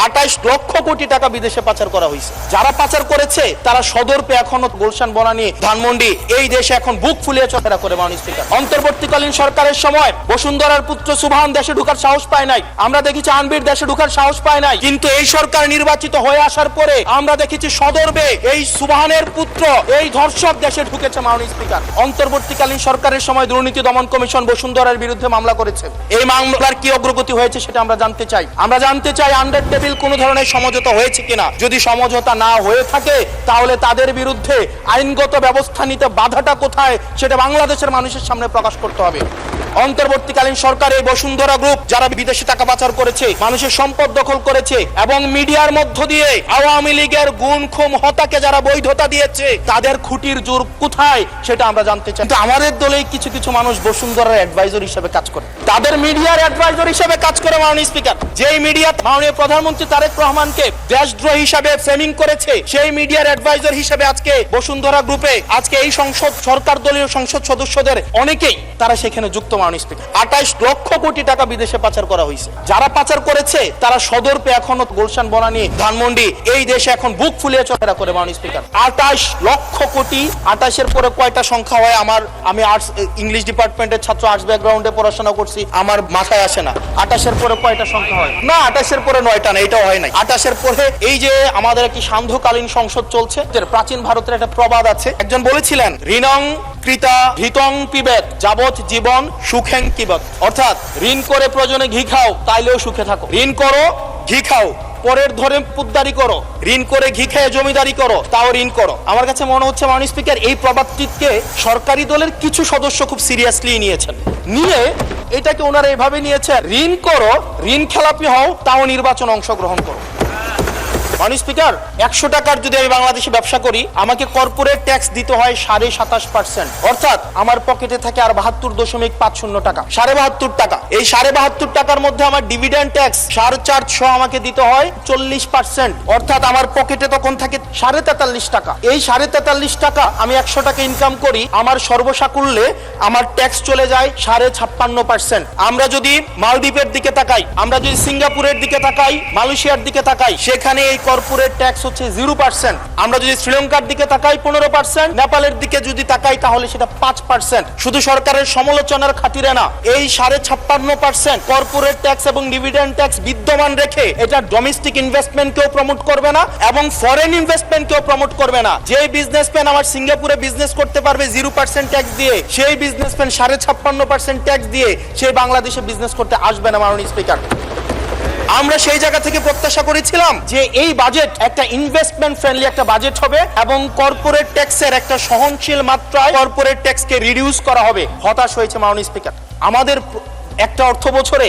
28 লক্ষ কোটি টাকা বিদেশে পাচার করা হয়েছে। যারা পাচার করেছে তারা সদর্পে এখনো গুলশান বনানী ধানমন্ডি এই দেশে এখন বুক ফুলিয়ে চলাফেরা করে। মাননীয় স্পিকার, অন্তর্বর্তীকালীন সরকারের সময় বসুন্ধরার পুত্র সুবহান দেশে ঢোকার সাহস পায় নাই, আমরা দেখেছি আনবির দেশে ঢোকার সাহস পায় নাই, কিন্তু এই সরকার নির্বাচিত হয়ে আসার পরে আমরা দেখেছি সদর্পে এই সুবহানের পুত্র এই ধর্ষক দেশে ঢুকেছে। মাননীয় স্পিকার, অন্তর্বর্তীকালীন সরকারের সময় দুর্নীতি দমন কমিশন বসুন্ধরার বিরুদ্ধে মামলা করেছে। এই মামলার কি অগ্রগতি হয়েছে সেটা আমরা জানতে চাই। আমরা জানতে চাই আন্ডার টেবিল কোনো ধরনের সমঝোতা হয়েছে কিনা। যদি সমঝোতা না হয়ে থাকে তাহলে তাদের বিরুদ্ধে আইনগত ব্যবস্থা নিতে বাধাটা কোথায় সেটা বাংলাদেশের মানুষের সামনে প্রকাশ করতে হবে। অন্তর্বর্তীকালীন সরকার এই বসুন্ধরা গ্রুপ যারা বিদেশে টাকা পাচার করেছে, মানুষের সম্পদ দখল করেছে এবং মিডিয়ার মধ্য দিয়ে আওয়ামী লীগের গুণ খুম হত্যাকে যারা বৈধতা দিয়েছে তাদের খুঁটির জোর কোথায় সেটা আমরা জানতে চাই। কিন্তু আমাদের দলেই কিছু কিছু মানুষ বসুন্ধরার অ্যাডভাইজর হিসেবে কাজ করে, তাদের মিডিয়ার অ্যাডভাইজর হিসেবে কাজ করে। মাননীয় স্পিকার, যেই মিডিয়া মাননীয় প্রধানমন্ত্রী তারেক রহমানকে দেশদ্রোহী হিসাবে ফ্রেমিং করেছে, সেই মিডিয়ার অ্যাডভাইজর হিসেবে আজকে বসুন্ধরা গ্রুপে আজকে এই সংসদ সরকার দলীয় সংসদ সদস্যদের অনেকেই তারা সেখানে যুক্ত। মাননীয় স্পিকার, 28 লক্ষ কোটি টাকা বিদেশে পাচার করা হয়েছে। যারা পাচার করেছে তারা সদর্পে এখনো গুলশান বনানী ধানমন্ডি এই দেশে এখন বুক ফুলিয়ে চলাফেরা করে। মাননীয় স্পিকার, 28 লক্ষ কোটি, 28-এর পরে কয়টা সংখ্যা হয় আমি আর্টস ইংলিশ ডিপার্টমেন্টের ছাত্র, আর্টস ব্যাকগ্রাউন্ডে পড়াশোনা করছি, আমার মাথায় আসে না 28-এর পরে কয়টা সংখ্যা হয়। না, 28-এর পরে 9টা না, এটাও হয় নাই। 28-এর পরে এই যে আমাদের একটি সান্ধ্যকালীন সংসদ চলছে, প্রাচীন ভারতের একটা প্রবাদ আছে, একজন বলেছিলেন ঋণং কৃতা ঘৃতং পিবেত যাবৎ জীবন সুখেং কিবত, অর্থাৎ ঋণ করে প্রয়োজনে ঘি খাও তাইলেও সুখে থাকো। ঋণ করো, ঘি খাও, পরের ধরে পুদ্দারি করো, ঋণ করে ঘি খেয়ে জমিদারি করো, তাও ঋণ করো। আমার কাছে মনে হচ্ছে মাননীয় স্পিকার এই প্রবাদটিকে সরকারি দলের কিছু সদস্য খুব সিরিয়াসলি নিয়েছেন, নিয়ে এটাকে ওনারা এভাবে নিয়েছে, ঋণ করো, ঋণ খেলাপি হও, তাও নির্বাচন অংশগ্রহণ করো। মাননীয় স্পিকার, 100 টাকার যদি আমি বাংলাদেশে ব্যবসা করি আমাকে কর্পোরেট ট্যাক্স দিতে হয় 27.5%, অর্থাৎ আমার পকেটে থাকে আর 72.50 টাকা, 72.5 টাকা। এই 72.5 টাকার মধ্যে আমার ডিভিডেন্ড ট্যাক্স 450 আমাকে দিতে হয় 40%, অর্থাৎ আমার পকেটে তখন থাকে 43.5 টাকা। এই 43.5 টাকা আমি 100 টাকা ইনকাম করি, আমার সর্বসাকুল্যে আমার ট্যাক্স চলে যায় 56.5%। আমরা যদি মালদ্বীপের দিকে তাকাই, আমরা যদি সিঙ্গাপুরের দিকে তাকাই, মালয়েশিয়ার দিকে তাকাই, সেখানে এই কর্পোরেট ট্যাক্স হচ্ছে 0%। আমরা যদি শ্রীলঙ্কার দিকে তাকাই 15%, নেপালের দিকে যদি তাকাই তাহলে সেটা 5%। শুধু সরকারের সমালোচনার খাতিরে না, এই 56.5% কর্পোরেট ট্যাক্স এবং ডিভিডেন্ড ট্যাক্স বিদ্যমান রেখে এটা ডোমেস্টিক ইনভেস্টমেন্টকেও প্রমোট করবে না এবং ফরেন ইনভেস্টমেন্টকেও প্রমোট করবে না। যে বিজনেসম্যান আমার সিঙ্গাপুরে বিজনেস করতে পারবে 0% ট্যাক্স দিয়ে, সেই বিজনেসম্যান 56.5% ট্যাক্স দিয়ে সেই বাংলাদেশে বিজনেস করতে আসবে না। মাননীয় স্পিকার, আমরা সেই জায়গা থেকে প্রত্যাশা করেছিলাম যে এই বাজেট একটা ইনভেস্টমেন্ট ফ্রেন্ডলি একটা বাজেট হবে এবং কর্পোরেট ট্যাক্সের একটা সহনশীল মাত্রায় কর্পোরেট ট্যাক্সকে রিডিউস করা হবে। হতাশ হয়েছে মাননীয় স্পিকার। আমাদের একটা অর্থ বছরে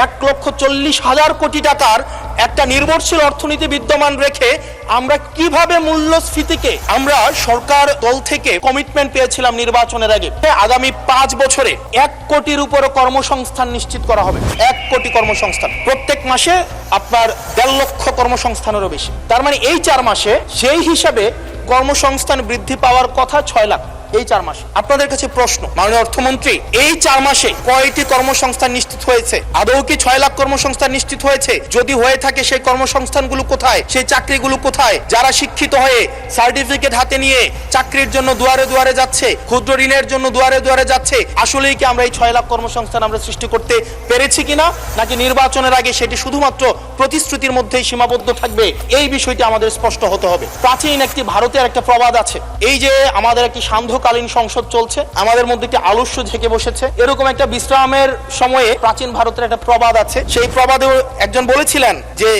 1,40,000 কোটি টাকার একটা নির্ভরশীল অর্থনীতি বিদ্যমান রেখে আমরা কিভাবে মূল্যস্ফীতিকে, আমরা সরকার দল থেকে কমিটমেন্ট পেয়েছিলাম নির্বাচনের আগে আগামী 5 বছরে 1 কোটির উপরে কর্মসংস্থান নিশ্চিত করা হবে। 1 কোটি কর্মসংস্থান, প্রত্যেক মাসে আপনার 1.5 লক্ষ কর্মসংস্থানেরও বেশি। তার মানে এই 4 মাসে সেই হিসাবে কর্মসংস্থান বৃদ্ধি পাওয়ার কথা 6 লাখ। এই 4 মাসে আপনাদের কাছে প্রশ্ন, মাননীয় অর্থমন্ত্রী, এই 4 মাসে কয়টি কর্মসংস্থান নিশ্চিত হয়েছে? আদৌ কি 6 লাখ কর্মসংস্থান নিশ্চিত হয়েছে? যদি হয়ে থাকে সেই কর্মসংস্থানগুলো কোথায়? সেই চাকরিগুলো কোথায়? যারা শিক্ষিত হয়ে সার্টিফিকেট হাতে নিয়ে চাকরির জন্য দুয়ারে দুয়ারে যাচ্ছে, ক্ষুদ্র ঋণের জন্য দুয়ারে দুয়ারে যাচ্ছে, আসলেই কি আমরা এই 6 লাখ কর্মসংস্থান আমরা সৃষ্টি করতে পেরেছি কিনা, নাকি নির্বাচনের আগে সেটি শুধুমাত্র প্রতিশ্রুতির মধ্যেই সীমাবদ্ধ থাকবে? এই বিষয়টি আমাদের স্পষ্ট হতে হবে। প্রাচীন একটি ভারতের একটা প্রবাদ আছে, এই যে আমাদের একটি সান্ধ্যকালীন সংসদ চলছে, আমাদের মধ্যে একটি আলস্য ঝেঁকে বসেছে, এরকম একটা বিশ্রামের সময়ে প্রাচীন ভারতের একটা প্রবাদ আছে। সেই প্রবাদে একজন বলেছিলেন যে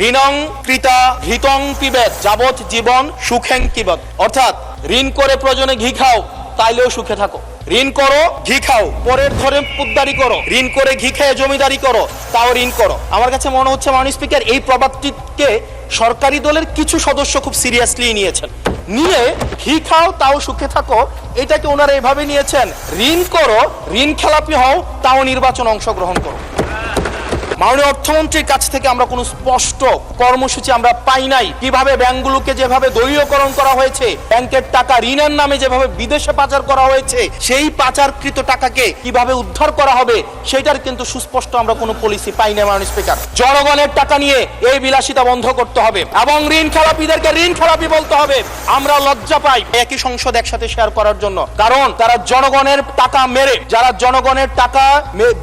ঋণং কৃতা ঘৃতং পিবেত যাবৎ জীবন সুখেং কিবত, অর্থাৎ ঋণ করে প্রয়োজনে ঘি খাও তাইলেও সুখে থাকো। ঋণ করো, ঘি খাও, পরের ধরে পুদ্দারি করো, ঋণ করে ঘি খেয়ে জমিদারি করো, তাও ঋণ করো। আমার কাছে মনে হচ্ছে মাননীয় স্পিকার এই প্রবাদটিকে সরকারি দলের কিছু সদস্য খুব সিরিয়াসলি নিয়েছেন, নিয়ে ঘি খাও তাও সুখে থাকো এটাকে ওনারা এভাবে নিয়েছেন, ঋণ করো, ঋণ খেলাপি হও, তাও নির্বাচন অংশগ্রহণ করো। মাননীয় অর্থমন্ত্রীর কাছ থেকে আমরা কোনো স্পষ্ট কর্মসূচি আমরা পাই নাই। কিভাবে ব্যাংকগুলোকে যেভাবে দলীয়করণ করা হয়েছে, ব্যাংকের টাকা ঋণের নামে যেভাবে বিদেশে পাচার করা হয়েছে, সেই পাচারকৃত টাকাকে কিভাবে উদ্ধার করা হবে সেটার কিন্তু সুস্পষ্ট আমরা কোনো পলিসি পাই না। মাননীয় স্পিকার, জনগণের টাকা নিয়ে এই বিলাসিতা বন্ধ করতে হবে এবং ঋণ খেলাপিদেরকে ঋণ খেলাপি বলতে হবে। আমরা লজ্জা পাই একই সংসদ একসাথে শেয়ার করার জন্য, কারণ তারা জনগণের টাকা মেরে, যারা জনগণের টাকা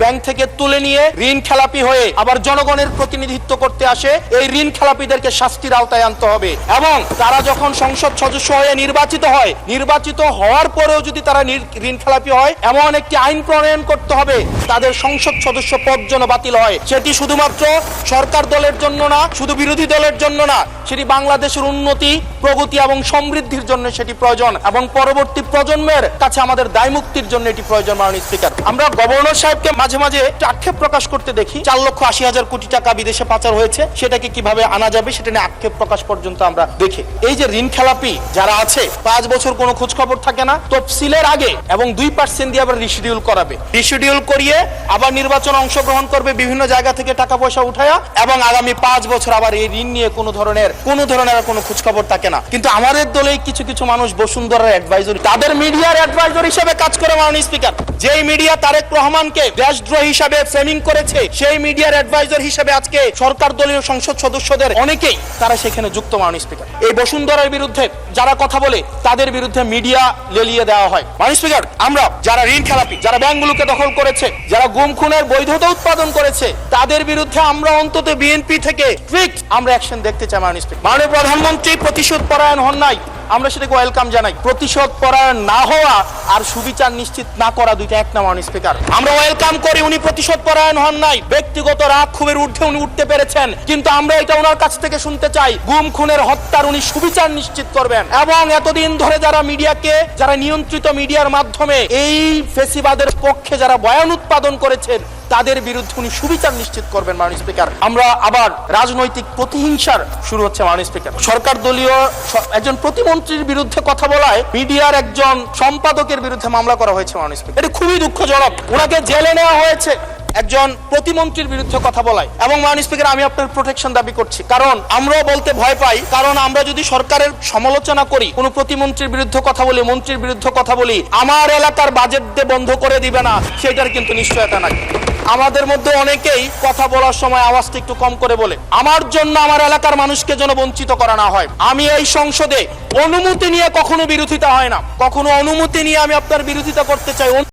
ব্যাংক থেকে তুলে নিয়ে ঋণ খেলাপি হয়ে আবার জনগণের প্রতিনিধিত্ব করতে আসে, এই ঋণ খেলাপিদেরকে শাস্তির আওতায় আনতে হবে। এবং তারা যখন সংসদ সদস্য হয়ে নির্বাচিত হয়, নির্বাচিত হওয়ার পরেও যদি তারা ঋণ খেলাপি হয়, এমন একটি আইন প্রণয়ন করতে হবে তাদের সংসদ সদস্য পদ যেন বাতিল হয়। সেটি শুধুমাত্র সরকার দলের জন্য না, শুধু বিরোধী দলের জন্য না, সেটি বাংলাদেশের উন্নতি, প্রগতি এবং সমৃদ্ধির জন্য সেটি প্রয়োজন এবং পরবর্তী প্রজন্মের কাছে আমাদের দায় মুক্তির জন্য এটি প্রয়োজন। মাননীয় স্পিকার, আমরা গভর্নর সাহেবকে মাঝে মাঝে আক্ষেপ প্রকাশ করতে দেখি 4,80,000 কোটি টাকা বিদেশে পাচার হয়েছে, সেটাকে কিভাবে আনা যাবে সেটা নিয়ে আক্ষেপ প্রকাশ পর্যন্ত আমরা দেখি। এই যে ঋণ খেলাপি যারা আছে, 5 বছর কোনো খোঁজ খবর থাকে না, তফসিলের আগে এবং 2% দিয়ে আবার রিশিডিউল করাবে, রিশিডিউল করিয়ে আবার নির্বাচন অংশগ্রহণ করবে বিভিন্ন জায়গা থেকে টাকা পয়সা উঠায়া, এবং আগামী 5 বছর আবার এই ঋণ নিয়ে কোনো ধরনের কোনো খোঁজ খবর থাকে না। কিন্তু আমাদের দলে কিছু কিছু মানুষ বসুন্ধরার অ্যাডভাইজরি, তাদের মিডিয়ার অ্যাডভাইজর হিসেবে কাজ করে। মাননীয় স্পিকার, যেই মিডিয়া তারেক রহমানকে দেশদ্রোহী হিসাবে ফ্রেমিং করেছে, সেই মিডিয়ার অ্যাডভাইজর হিসেবে আজকে সরকার দলীয় সংসদ সদস্যদের অনেকেই তারা সেখানে যুক্ত। মাননীয় স্পিকার, এই বসুন্ধরার বিরুদ্ধে যারা কথা বলে তাদের বিরুদ্ধে মিডিয়া লেলিয়ে দেওয়া হয়। মাননীয় স্পিকার, আমরা যারা ঋণ খেলাপি, যারা ব্যাংকগুলোকে দখল করেছে, যারা গুম খুনের বৈধতা উৎপাদন করেছে, তাদের বিরুদ্ধে আমরা অন্তত বিএনপি থেকে স্ট্রিক্ট আমরা অ্যাকশন দেখতে চাই। মাননীয় স্পিকার, মাননীয় প্রধানমন্ত্রী প্রতিশোধ পরায়ণ হন নাই, আমরা সেটাকে ওয়েলকাম জানাই। প্রতিশোধ পরায়ণ না হওয়া আর সুবিচার নিশ্চিত না করা দুইটা এক না। মাননীয় স্পিকার, আমরা ওয়েলকাম করি উনি প্রতিশোধ পরায়ণ হন নাই, ব্যক্তিগত রাগ ক্ষোভের ঊর্ধ্বে উনি উঠতে পেরেছেন, কিন্তু আমরা এটা ওনার কাছ থেকে শুনতে চাই গুম খুনের হত্যার উনি সুবিচার নিশ্চিত করবেন। এবং এতদিন ধরে যারা মিডিয়াকে, যারা নিয়ন্ত্রিত মিডিয়ার মাধ্যমে এই ফেসিবাদের পক্ষে যারা বয়ান উৎপাদন করেছেন, তাদের বিরুদ্ধে উনি সুবিচার নিশ্চিত করবেন। মাননীয় স্পিকার, আমরা আবার রাজনৈতিক প্রতিহিংসার শুরু হচ্ছে। মাননীয় স্পিকার, সরকার দলীয় একজন প্রতিমন্ত্রীর বিরুদ্ধে কথা বলায় মিডিয়ার একজন সম্পাদকের বিরুদ্ধে মামলা করা হয়েছে। মাননীয় স্পিকার, এটা খুবই দুঃখজনক। ওনাকে জেলে নেওয়া হয়েছে একজন প্রতিমন্ত্রীর বিরুদ্ধে কথা বলায়। এবং মাননীয় স্পিকার, আমি আপনার প্রোটেকশন দাবি করছি, কারণ আমরাও বলতে ভয় পাই, কারণ আমরা যদি সরকারের সমালোচনা করি, কোন প্রতিমন্ত্রীর বিরুদ্ধে কথা বলি, মন্ত্রীর বিরুদ্ধে কথা বলি, আমার এলাকার বাজেট দিয়ে বন্ধ করে দিবে না সেটার কিন্তু নিশ্চয়তা নাই। আমাদের মধ্যে অনেকেই কথা বলার সময় আওয়াজটা একটু কম করে বলে, আমার জন্য আমার এলাকার মানুষকে যেন বঞ্চিত করা না হয়। আমি এই সংসদে অনুমতি নিয়ে কখনো বিরোধিতা হয় না, কখনো অনুমতি নিয়ে আমি আপনার বিরোধিতা করতে চাই।